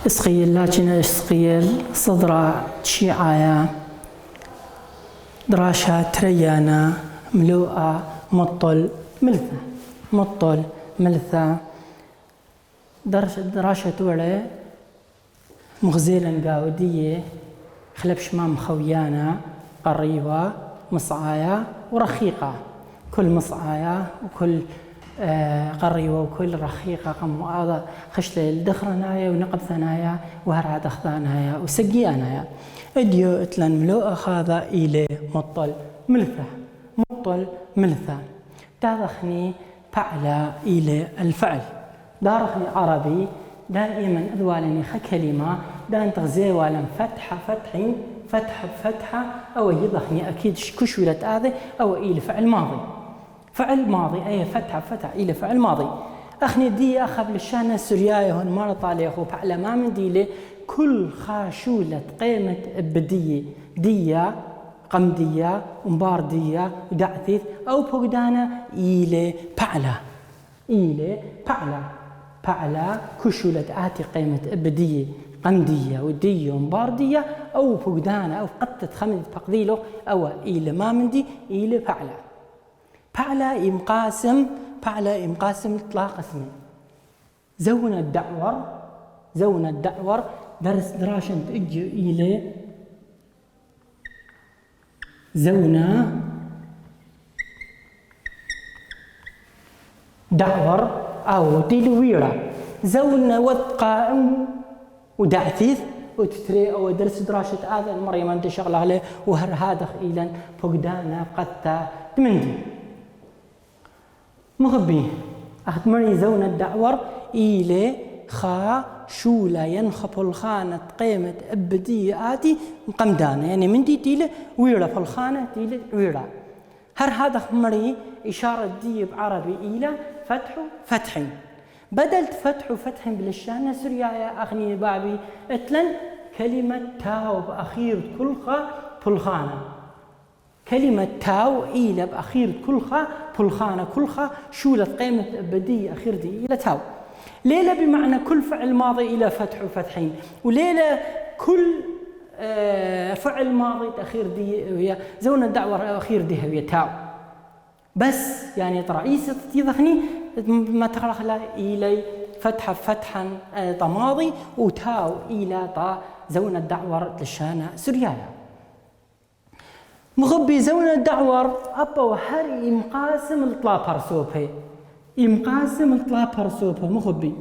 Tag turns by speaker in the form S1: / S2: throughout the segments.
S1: اسقيل لكن اسقيل صدرا تشيعايا دراشا تريانا ملوءة مطل ملثة مطل ملثة دراشة توري مغزيلا قاودية خلبش مام خويانا قريبة مصعايا ورخيقة كل مصعايا وكل قريبة وكل رخيقة قم هذا خشلة الدخرنايا ونقب ثنايا وهرع دخثانايا وسقيانايا اديو اتلن ملوء هذا إلي مطل ملثة مطل ملثة تاذخني فعل إلي الفعل دارخني عربي دائما أذوالني كلمة دان تغزي والن فتحة فتحين فتحة بفتحة أو يضخني أكيد كشولت هذا أو إلى فعل ماضي فعل ماضي أي فتحة فتحة إلى فعل ماضي أخني دي أخذ للشانة السرياية هون مرة طالع أخو فعل ما من دي كل خاشولة قيمة بدية دية قمدية ومباردية ودعثيث أو بقدانة إلى فعلة إلى فعلة فعلة كشولة آتي قيمة بدية قمدية ودية ومباردية أو فقدانة أو قطة خمد فقديله أو إلى ما من دي إلى فعلة فعلة يمقاسم إطلاق اسمي زون الدعور درس دراشة تجي إلى زونا دعور أو تلويرة زونا وثقائم ودعثيث وتتري أو درس دراسة هذا المريم أنت شغلة عليه وهر هذا إلى فقدانا قد تمندي مغبي أخذ مري زون الدعور إلى خا شولا ينخف الخانة قيمة أبدياتي قمدانة يعني من دي تيلة ويرة في الخانة تيلة ويرة هر هذا مري إشارة دي بعربي إلى فتح فتحين بدلت فتح وفتح بالشانة سريايا أغني بابي اتلن كلمة تاو بأخير كلخة فلخانة كلمة تاو إلى بأخير كلخة فلخانة كلخة شولة قيمة أبدية أخير دي إلى تاو ليلة بمعنى كل فعل ماضي إلى فتح وفتحين وليلة كل فعل ماضي تأخير دي هي زون الدعوة أخير دي هي تاو بس يعني رئيسة تيضخني ما تخلق إلي فتحة فتحا طماضي وتاو إلى طا زون الدعور للشانة سريايا مغبي زون الدعور أبا وحر يمقاسم الطلا برسوبه يمقاسم الطلا برسوبه مغبي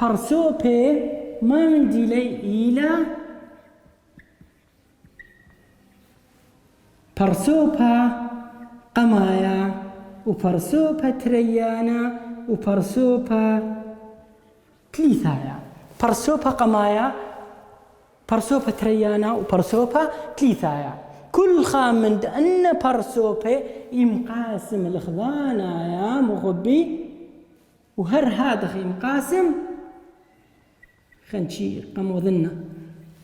S1: برسوبه ما من ديلي إلى برسوبه قمايا وبرسوبة تريانا وبرسوبة تليثايا برسوبة قمايا برسوبة تريانا وبرسوبة تليثايا كل خامن أن برسوبة يمقاسم الخضانا يا مغبي وهر هذا يمقاسم خنشي قموذنا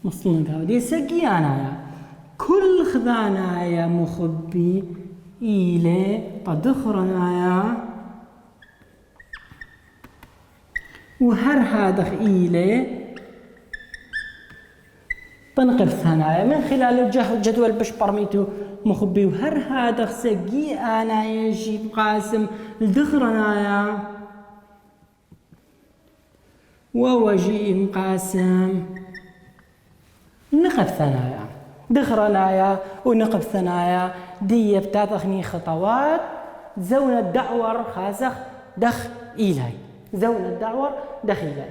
S1: مصلنا قاودي سقيانا يا كل خضانا يا مخبي إلى قدخرنايا وهر هذا إلى بنقف ثنايا من خلال جدول بش برميتو مخبي وهر هذا سقي أنا يجيب قاسم الدخرنايا ووجي مقاسم نقف ثنايا دخرنايا ونقف ثنايا دي بتاخني خطوات زون الدعور خازخ دخ إلي زون الدعور دخ إلي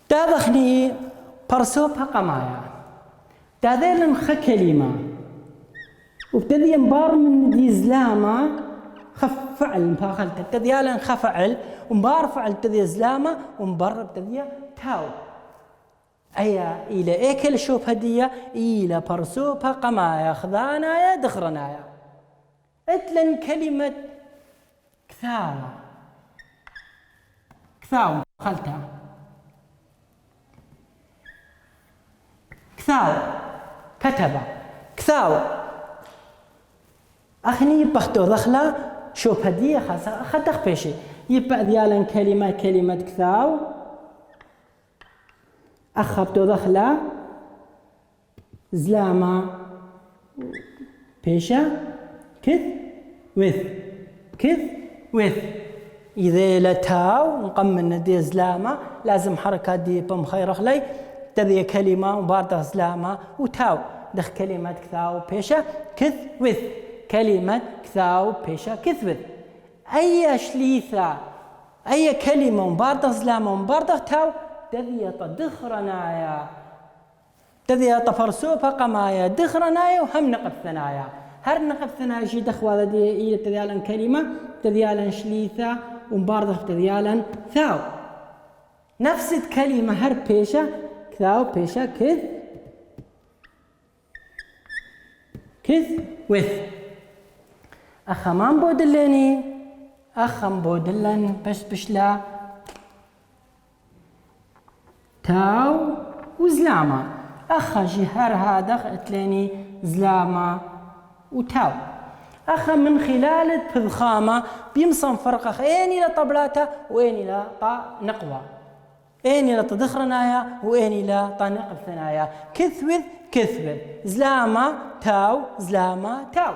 S1: تاخني برسوبها قمايا تاذيلن خ كلمة وابتدي مبار من دي زلامة خف فعل مفاخلت ابتديالن خفعل ومبار فعل ابتدي زلامة ومبار ابتدي تاو أيا إلى إكل شوف هدية إلى برسوبها قمايا خذانايا دخرنايا اتلن كلمة كثاو خلتها كثاو كتب كثاو أخني بختو دخلة شوف هدية خاصة أخذ بيشي يبقى ديالا كلمة كثاو أخبتو دخلة زلامة بيشا كث وث إذا لتاو نقمن دي زلامة لازم حركات دي بمخيرخ لي تذي كلمة مباردة زلامة وتاو دخ كلمة كثاو بيشا كث وث كلمة كثاو بيشا كث وث أي شليثة أي كلمة مباردة زلامة مباردة تاو تذي دخرنايا تذي فرسوبة قمايا دخرنايا وهم نقب ثنايا هر نقب ثنايا شي دخوة دي إيه تذيالا كلمة تذيالا شليثة ومباردة تذيالا ثاو نفس الكلمة هر بيشا كثاو بيشا كث وث أخا ما نبودلني أخا نبودلن بس بشلا تاو وزلامة أخا جهر هذا قلتلني زلامة وتاو أخا من خلال التضخامة بيمصن فرق أين إلى طبلاته وين إلى طا نقوى أين إلى تدخرنايا وين إلى طا نقب ثنايا كثوذ زلامة تاو زلامة تاو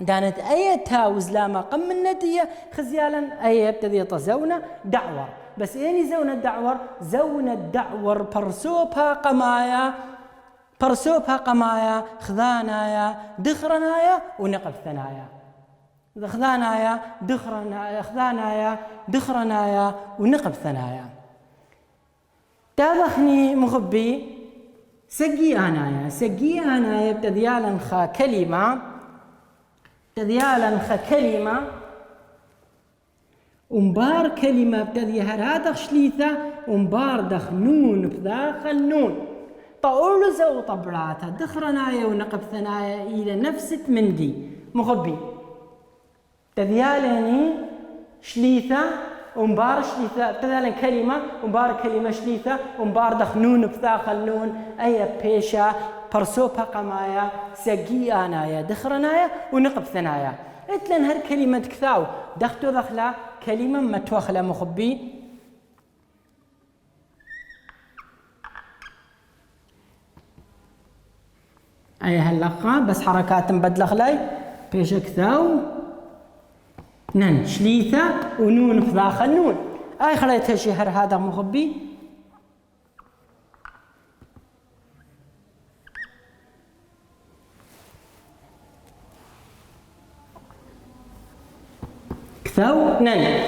S1: دانت أي تاو زلامة قم الندية خزيالا أي يبتدي طزونة دعور بس إني زونة الدعور برسوبها قمايا خذانايا دخرنايا ونقب ثنايا خذانايا دخرنايا ونقب ثنايا تابخني مخبي سقي أنايا بتذيالا خا كلمة ومبار كلمة بتذي هرادخ شليثة ومبار دخ نون بداخل النون طاولو زو طبراتا دخرنايا ونقب ثنايا إلى نفس مندي مخبي تذيالني شليثة ومبار شليثة تذيالا كلمة ومبار كلمة شليثة ومبار دخ نون بداخل نون أي بيشا برسوبها قمايا سقي أنايا دخرنايا ونقب ثنايا اتلن هر كلمة كثاو دختو دخلا كلمة متوخلة مخبي أي هاللقة بس حركات مبدلخ لي بيش كثاو نن شليثة ونون في داخل نون أي خليتها شهر هذا مخبي كثاو نن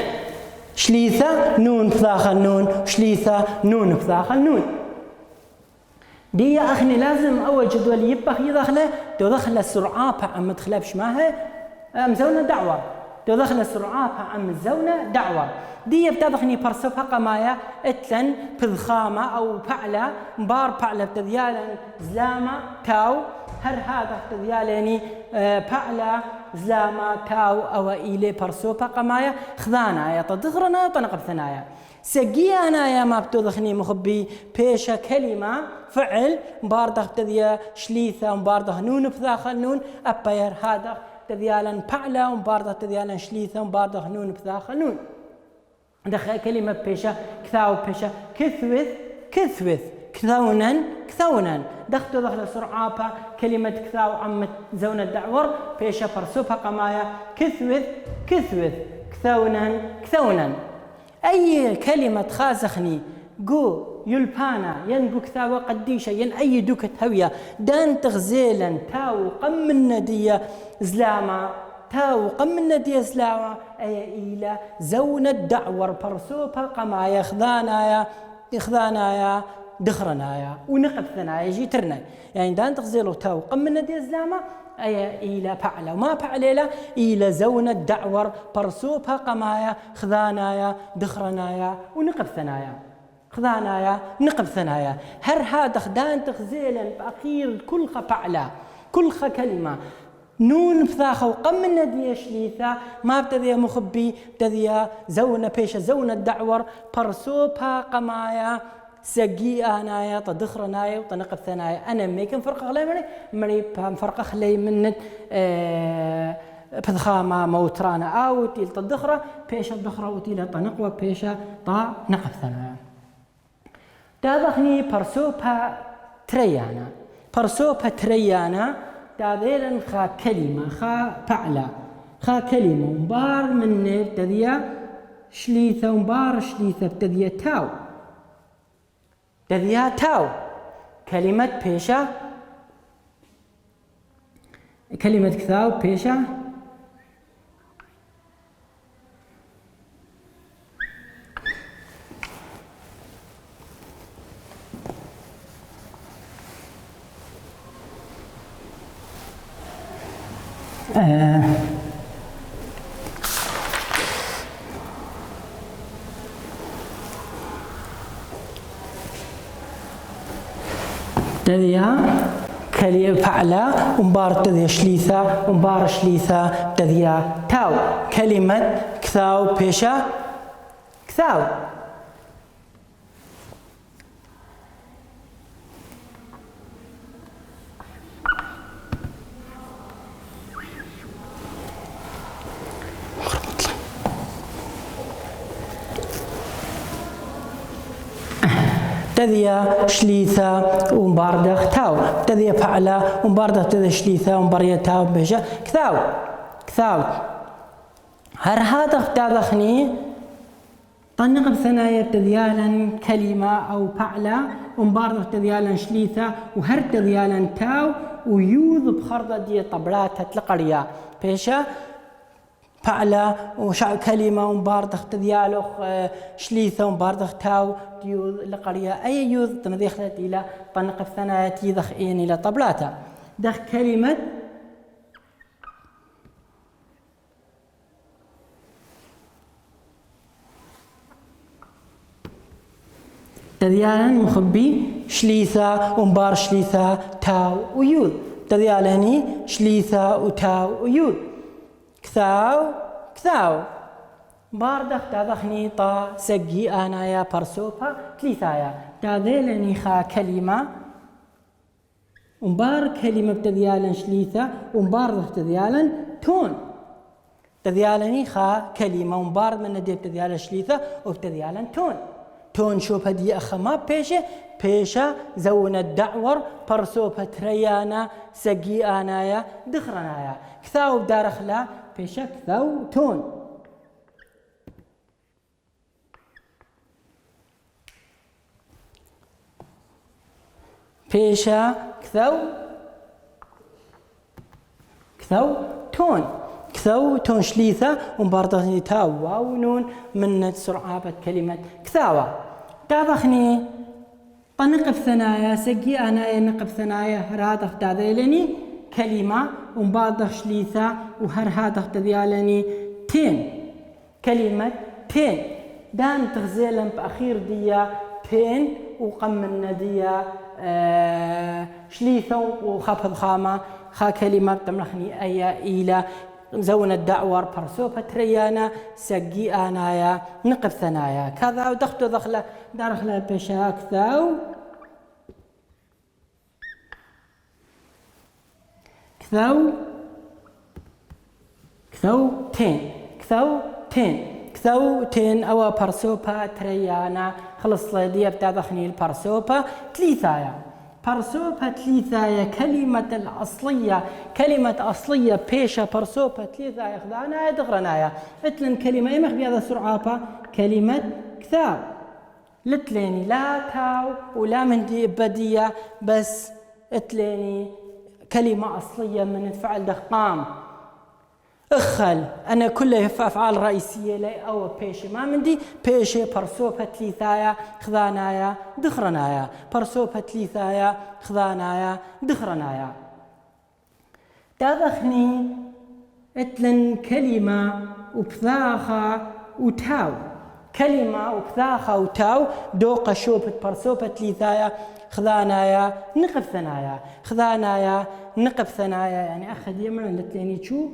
S1: شليثة نون في داخل نون شليثة نون في داخل نون دي يا أخني لازم أول جدول يبقى يدخله تدخل السرعة عم تخلبش معها مزونة دعوة تدخل السرعة عم زونة دعوة دي بتدخني برسوفها قمايا اتلن بضخامة أو فعلة مبار فعلة بتديالا زلامة تاو هر هذا بتديالني فعلة زلامة تاو أو إلي برسوفها قمايا خذانا يا تدخرنا طنقب ثنايا سقي أنا يا ما بتدخني مخبي بيشا كلمة فعل مباردخ تذيا شليثة مباردخ نون بذاخل نون أباير هذا تذيالا فعلة ومباردخ تذيالا شليثة مباردخ نون بذاخل نون دخل كلمة بيشا كثاو بيشا كثوث كثونا دخل سرعة كلمة كثاو عم زون الدعور بيشا برسوبها قمايا كثوث كثونا أي كلمة خازخني جو يلبانا ينقو كثاوة قديشة ين أي دوكة هوية دان تغزيلا تاو قم الندية زلامة تاو قم الندية زلامة أي إلى زون الدعور برسوبها قمايا خذانايا دخرنايا ونقب ثنايا جيترنا يعني دان تغزيلو تاو قم الندية زلامة أي إلى فعلة وما فعلة إلى زون الدعور برسوبها قمايا خذانايا دخرنايا ونقب ثنايا خذانايا نقب ثنايا هر هذا خدان تخزيلا بأخير كل فعلة كل كلمة نون بثاخة وقم الندية شليثة ما بتذيا مخبي بتذيا زون بيش زون الدعور برسوبها قمايا سقي أنايا تدخرنايا وتنقب ثنايا أنا ميكن فرق غلي مري فرق خلي من بذخامة موترانا أوت إلى الدخرة بيشة الدخرة وتيلة طنقوة بيشة طا نقف ثنا دابخني برسوبها تريانا برسوبها تريانا دابيلا خا كلمة خا فعلة خا كلمة مبار من ابتدية شليثة مبار شليثة ابتدية تاو ابتدية تاو كلمة بيشة كلمة كثاو بيشة تذيا كلمة فعلة ومبار تذيا شليثة ومبار شليثة تذيا تاو كلمة كثاو بيشة كثاو تذيا شليثة ومباردخ تاو تذيا فعلة ومباردخ تذيا شليثة ومبارية تاو بيشة كثاو كثاو هر هذا اختاذخني طنق بثنايا تذيالا كلمة أو فعلة ومباردخ تذيالا شليثة وهر تذيالا تاو ويوذ بخرطة دي طبلات تلقريا بيشة فعلة كلمة ومباردخ تذيالوخ شليثة ومباردخ تاو يوذ لقرية أي يوذ تمديخلت إلى طنق الثنايا تيذخ إين إلى طبلاته دخ كلمة تذيالا مخبي شليثة ومبار شليثة تاو ويوذ تذيالني شليثة وتاو ويوذ كثاو كثاو باردخ تاذخني طا سقي آنايا برسوبا تليثايا تاذيلني خا كلمة ومبار كلمة بتذيالا شليثة ومباردخ تذيالا تون تذيالني خا كلمة ومبارد من ندي بتذيالا شليثة وبتذيالا تون شوف هدي أخما بيشة زون الدعور برسوبة تريانا سقي آنايا دخرنايا كثاو بدارخلا بيشة كثاو تون بيشة كثاو تون شليثة ومبارطة تاو واو نون من سرعة كلمة كثاوة تابخني طنق الثنايا سقي أنايا نقب ثنايا هرادخ تاذيلني كلمة ومبارطة شليثة وهر هادخ تذيالني تين كلمة تين دان تغزيلن بأخير ديا تين وقمنا ديا شليثة وخفض خامة خا كلمة بتملخني أيا إلى زون الدعور برسوبة تريانا سقي آنايا نقب ثنايا كذا ودختو دخلة دارخلة بشاك ثاو كثاو تين أو برسوبة تريانا خلص لدي بتاذخني البرسوبة تليثايا برسوبة تليثايا كلمة أصلية بيشة برسوبة تليثايا خذانا دغرنايا اتلن كلمة إمخ بهذا سرعة كلمة كثاو لتليني لا تاو ولا من دي بدية بس اتليني كلمة أصلية من الفعل دخقام اخل أنا كلها أفعال رئيسية لي أو بيشة ما مندي بيشة برسوبة تليثايا خذانايا دخرنايا برسوبة تليثايا خذانايا دخرنايا تاذخني اتلن كلمة وبثاخة وتاو كلمة وبثاخة وتاو دوقة شوبة برسوبة تليثايا خذانايا نقب ثنايا خذانايا نقب ثنايا يعني أخذ يمن لتليني شو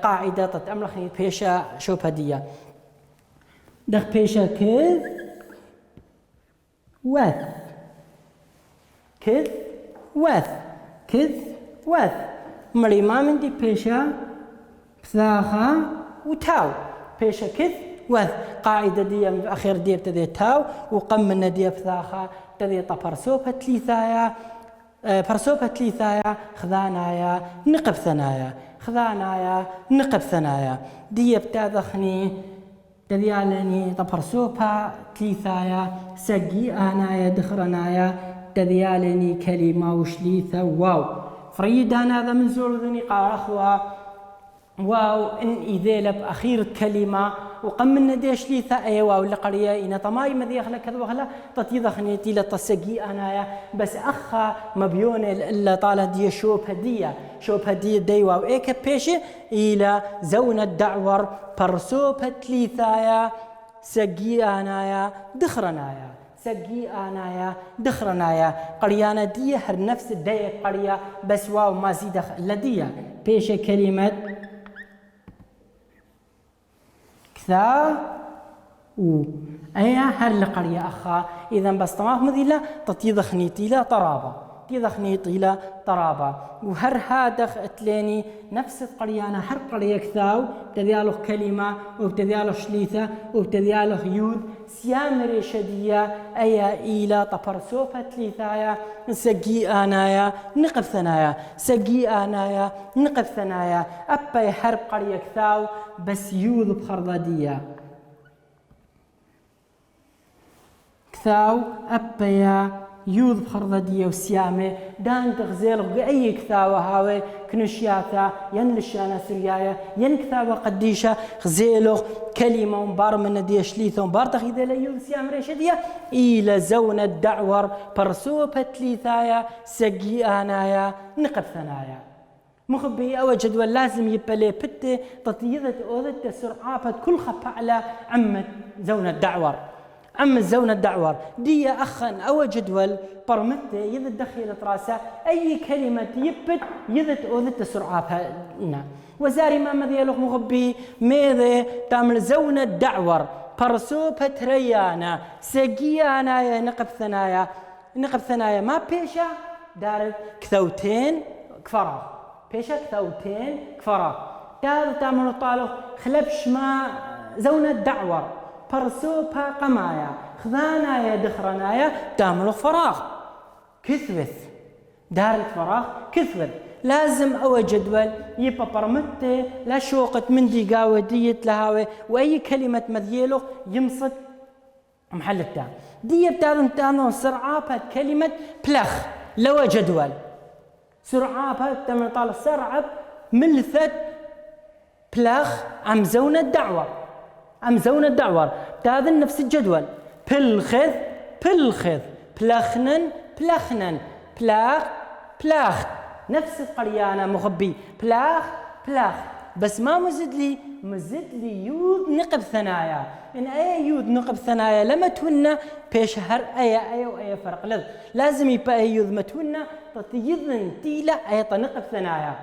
S1: قاعدة تتأملخني بيشة شوبدية دخ بيشة كذ وث مري ما من دي بيشة كثاخا وتاو بيش كث وذ قاعدة دي أخير دي ابتدي تاو وقمنا دي بثاخا ابتدي طبرسوبة تليثايا برسوبة تليثايا خذانايا نقب ثنايا خذانايا نقب ثنايا دي ابتدخني تذيالني طبرسوبة تليثايا سقي آنايا دخرنايا تذيالني كلمة وشليثة واو فريدان هذا من زور ذني قال أخوة واو إن إذا لب أخير كلمة وقمنا ديش لي ثاء واو لقرية إن طماي مذي أخلا كذا وخلا تطيضخني تيلا تصقي أنا بس أخا مبيون إلا طالة دي شوب هدية دي واو إيك بيشي إلى زون الدعور برسوبة لي ثايا سقي أنايا دخرنايا سقي أنايا دخرنايا قريانا دي هر نفس الدي قرية بس واو ما زيد لدي بيشي كلمة كذا و أيا هل قرية أخا إذا بس طماخ مذيلا تطيضخني تيلا طرابة تيضخني تيلا طرابة وهر هادخ اتلاني نفس القريانة هر قرية كثاو ابتدياله كلمة وابتدياله شليثة وابتدياله يود سيامري شدية أيا إيلا طبرسوفة تليثايا سقي آنايا نقب ثنايا سقي آنايا نقب ثنايا أبا حرب قرية كثاو بس يوذ بخرضادية كثاو أبا يوذ بخرضادية وسيامة دان تغزيل بأي كثاوة هاوي كنشياتا ين لشانا سريايا ين كثاوة قديشة غزيلو كلمة ومبار من ديش ليثو مبار تخيذي ليوذ سيام ريشدية إلى زون الدعور برسوبة ليثايا سقي آنايا نقب ثنايا مخبي أو جدول لازم يبالي بتي تطيذت أوذت سرعابة كل خفعلة عمت زون الدعور أما الزونة الدعور دي أخا أو جدول برمت يذت دخيلة راسه أي كلمة يبت يذت أوذت سرعابها وزاري ما مذيلوخ مغبي ماذا تعمل زونة الدعور برسوبة ريانا سقيانا يا نقب ثنايا ما بيشا دار كثوتين كفراغ بيشا كثوتين كفراغ تعمل طالو خلبش ما زونة الدعور برسوبها قمايا خذانايا دخرنايا تعملوا فراغ كثوث دار فراغ كثوث لازم أو جدول يبقى برمته لا شوقة من دي قاوة ديت لهاوي وأي كلمة مذيلو يمصد محل التام دي بتاعن تانو سرعابها كلمة بلخ لو جدول سرعابها تم طال سرعب ملثت بلخ عم زون الدعوة أم زون الدعور تاذن نفس الجدول بلخذ بلخنن بلاخ نفس القريانة مخبي بلاخ بس ما مزد لي يود نقب ثنايا إن أي يود نقب ثنايا لما تونا بيشهر أي فرق لذ لازم يبقى أي يود متونا تطيذن تيلا أي نقب ثنايا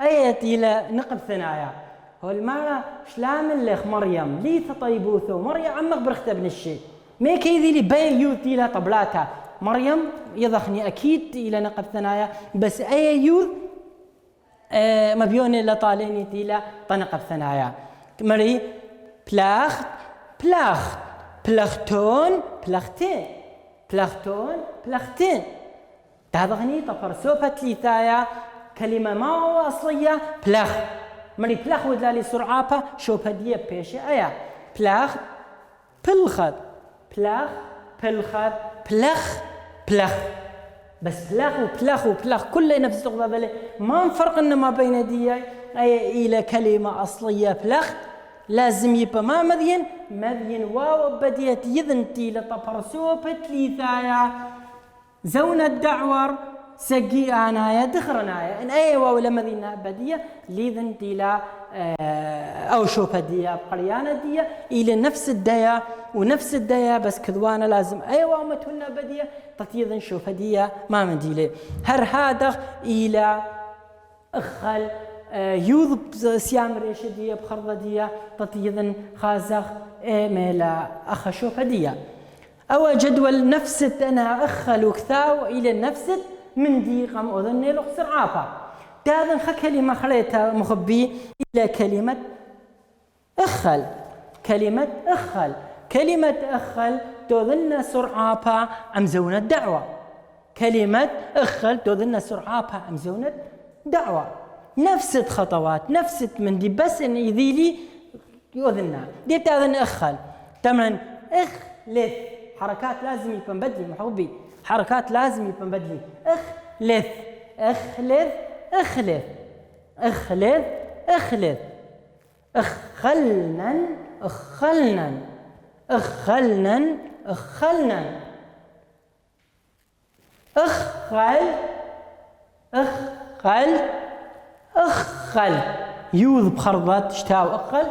S1: أي تيلا نقب ثنايا هو المعنى شلام الليخ مريم لي تطيبوثو مريم عمق برخته بن الشيء ما كيذي لي باي يوثي لا طبلاتها مريم يضخني أكيد إلى نقب ثنايا بس أي يوث مبيوني لطاليني تيلا طنقب ثنايا مري بلاختين تهضغني طفرسوفة ليثايا كلمة ما هو أصلية بلاخ مري بلاخ ودلالي سرعابة شوف هدية بيشي أيا بلاخ بلخ بس بلاخ كل نفس تغضب له ما نفرق إن ما بين دي أي إلى كلمة أصلية بلخ لازم يبقى ما مذين واو بدية يذنتي لطفرسوبة ليثايا زون الدعور سقي آنايا دخرنايا إن أي واو لمذينا بدية لذنتي لا أو شوف هدية بقريانة دية إلى نفس الدية ونفس الدية بس كذوانا لازم أي واو متونا بدية تطيذن شوف هدية ما منديلة هر هادخ إلى أخل يوذب سيام ريشدية بخرضدية تطيذن خازخ ميلا أخ شوف هدية أو جدول نفست أنا أخل وكثاو إلى نفست من دي قام أذني لغ سرعافة داذن خ كلمة خليتها مخبي إلى كلمة أخل. كلمة أخل، كلمة أخل تظن سرعة با أم زونة دعوة. كلمة أخل تظن سرعة با أم زونة دعوة. نفس الخطوات نفس من دي، بس إن يذيلي يؤذنها دي بتأذن أخل. تمام. اخلث حركات لازم يكون بدلي محبي، حركات لازم يكون بدلي. اخلث اخلث اخلث اخلث اخلث. اخلنا اخلنا اخلنا اخلنا. اخل اخل اخل. يوذ بخرضات شتاو اخل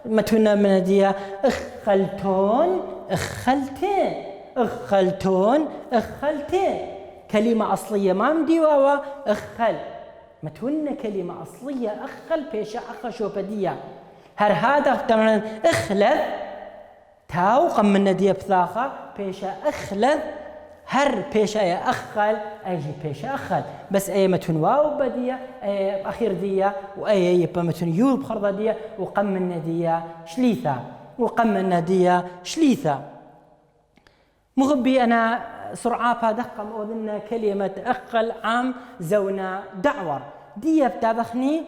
S1: متونا من ديا. اخلتون اخلتين اخلتون اخلتين. كلمة أصلية ما مدي واوا اخل متونا كلمة أصلية اخل بيشا اخ شوبدية. هر هذا تمام. اخلث تاو قم من ديا بثاخة بيشا اخلث. هر بيشا يا أخل أيجي بيشا أخل، بس أي متن واو بدية أي أخير دية، وأي يبقى متن يو بخرضة دية، وقم من دية شليثة، وقم من دية شليثة. مغبي أنا سرعة دقم أظن كلمة أخل عام زونا دعور دية بتابخني.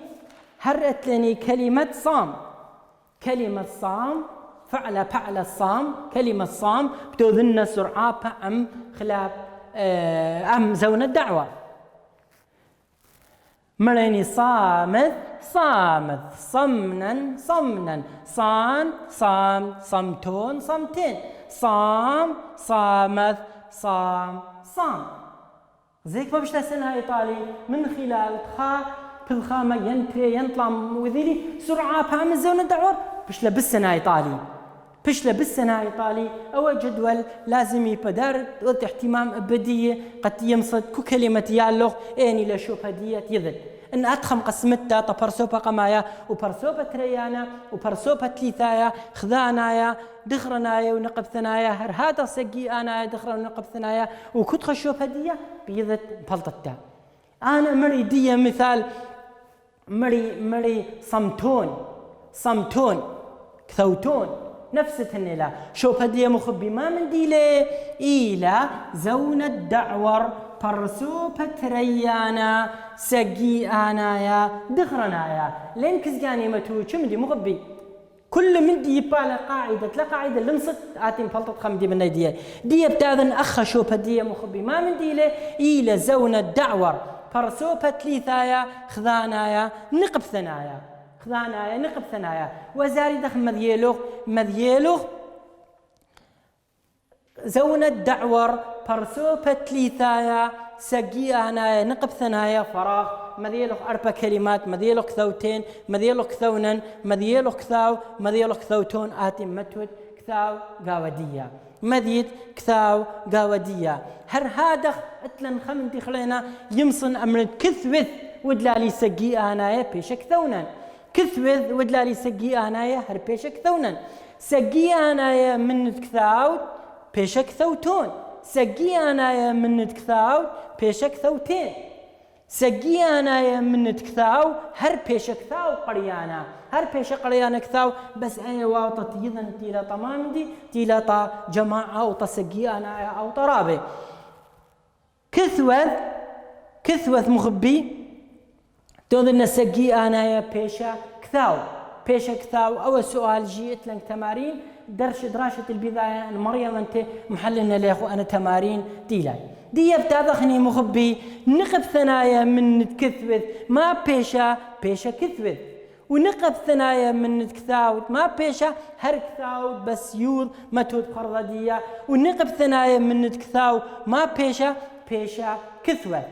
S1: هرت لني كلمة صام. كلمة صام فعل الصام. كلمة صام بتوذن سرعة أم خلاف أم زون الدعوة. مريني صامت صامت صمنا صمنا صام صام صمتون صمتين صام صامت صام صام. زيك ما بش لسنها إيطالي من خلال خا بالخامة ينتري ينطلع وذيلي سرعة أم زون الدعوة بش لبسنا إيطالي. بش لبسنا إيطالي أو جدول لازم يبدر اهتمام أبدية قد يمصد كو كلمة يالوغ إني لشوف هدية يذل إن أدخم قسمتها طبرسوبة قمايا وبرسوبة تريانا وبرسوبة تليثايا خذانايا دخرنايا ونقب ثنايا هر هذا سقي أنا دخرنا ونقب ثنايا وكنت خشوف هدية بيذت بلطتها. أنا مري دية مثال مري صمتون صمتون كثوتون نفس النلا. شوف هدية مخبي ما من ديلة إلى زون الدعور برسوبة ريانا سقي آنايا دخرنايا لين كزجاني متو شو مدي مخبي كل من دي يبقى قاعدة لا قاعدة لمصت آتي مفلطت خمدي من دي دي بتاذن أخ شوف هدية مخبي ما من ديلة إلى زون الدعور برسوبة ليثايا خذانايا نقب ثنايا خذانايا نقب ثنايا وزاري دخل مذيلوغ زون الدعور برسوبة ليثايا سقي أنايا نقب ثنايا فراغ مذيلوغ 4 كلمات مذيلوغ كثوتين مذيلوغ كثونا مذيلوغ كثاو مذيلوغ كثوتون آتي متود كثاو قاودية مذيد كثاو قاودية. هر هذا اتلن خمنتي خلينا يمصن أمر كثوث ودلالي سقي أنايا بيش كثونا كثوث ودلالي سقي أنايا هر بيش كثونا سقي أنايا من كثاو بيش كثوتون سقي أنايا من كثاو بيش كثوتين سقي أنايا من كثاو هر بيش كثاو قريانا هر بيش قريانا كثاو بس أي واطة يذن تيلا طمام دي تيلا طا جماعة أو تسقي أنايا أو طرابي كثوث مخبي تظن سقي أنايا بيشا كثاو أول سؤال جيت لك تمارين دراسة البداية المريض أنت محلنا ليخو أنا تمارين ديلا دي بتاذخني مخبي نقب ثنايا من كثوث ما بيشا كثوث ونقب ثنايا من كثاوت ما بيشا هر كثاوت بس يوض ما تود قرضية ونقب ثنايا من كثاو ما بيشا كثوث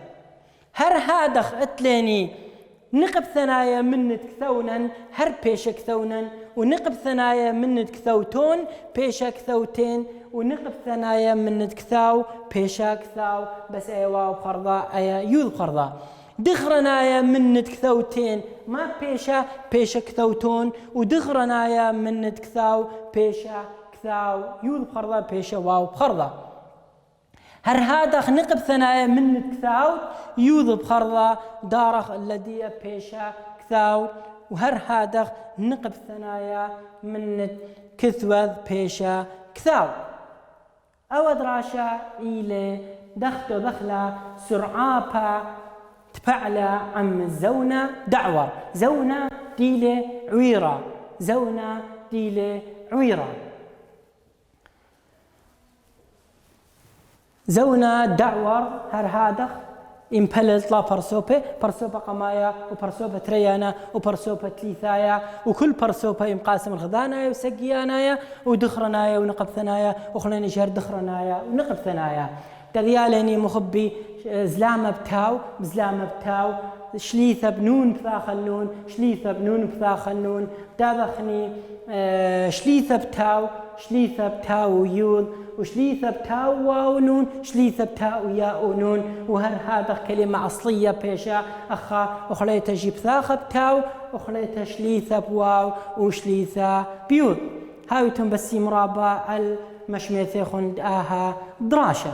S1: هر هذا اتليني نقب ثنايا من كثونا هر بيشا كثونا ونقب ثنايا من كثوتون بيشا كثوتين ونقب ثنايا من كثاو بيشا كثاو بس اي واو قرضا اي يوض قرضا دخرنايا من كثوتين ما بيشا كثوتون ودخرنايا من كثاو بيشا كثاو يوض قرضا بيشا واو قرضا. هر هذا نقب ثنايا من كثاود يوذب خرضة دارخ الذي بيشا كثاود وهر هذا نقب ثنايا من كثوذ بيشا كثاود أو دراشا إلى دخلة سرعابا تفعل عم زونا دعور زونا ديلة عويرة زونا ديلة عويرة زونا دعور هر هادخ إمبلت لا برسوبة قمايا وبرسوبة تريانا وبرسوبة تليثايا وكل برسوبة إمقاسم الخذانايا وسقيانايا ودخرنايا ونقب ثنايا وخلينا شهر دخرنايا ونقب ثنايا كذيالني مخبي زلامة بتاو شليثة بنون بثاخلون شليثة بنون بثاخلون دابخني شليثة بتاو يود وشليثة بتاو واو نون شليثة بتاو ياء نون وهر هذا كلمة أصلية بيشا أخا وخليت أجيب ثاخة بتاو وخليت شليثة بواو وشليثة بيود هاويتم بسي مرابع المشميثي خند دراشة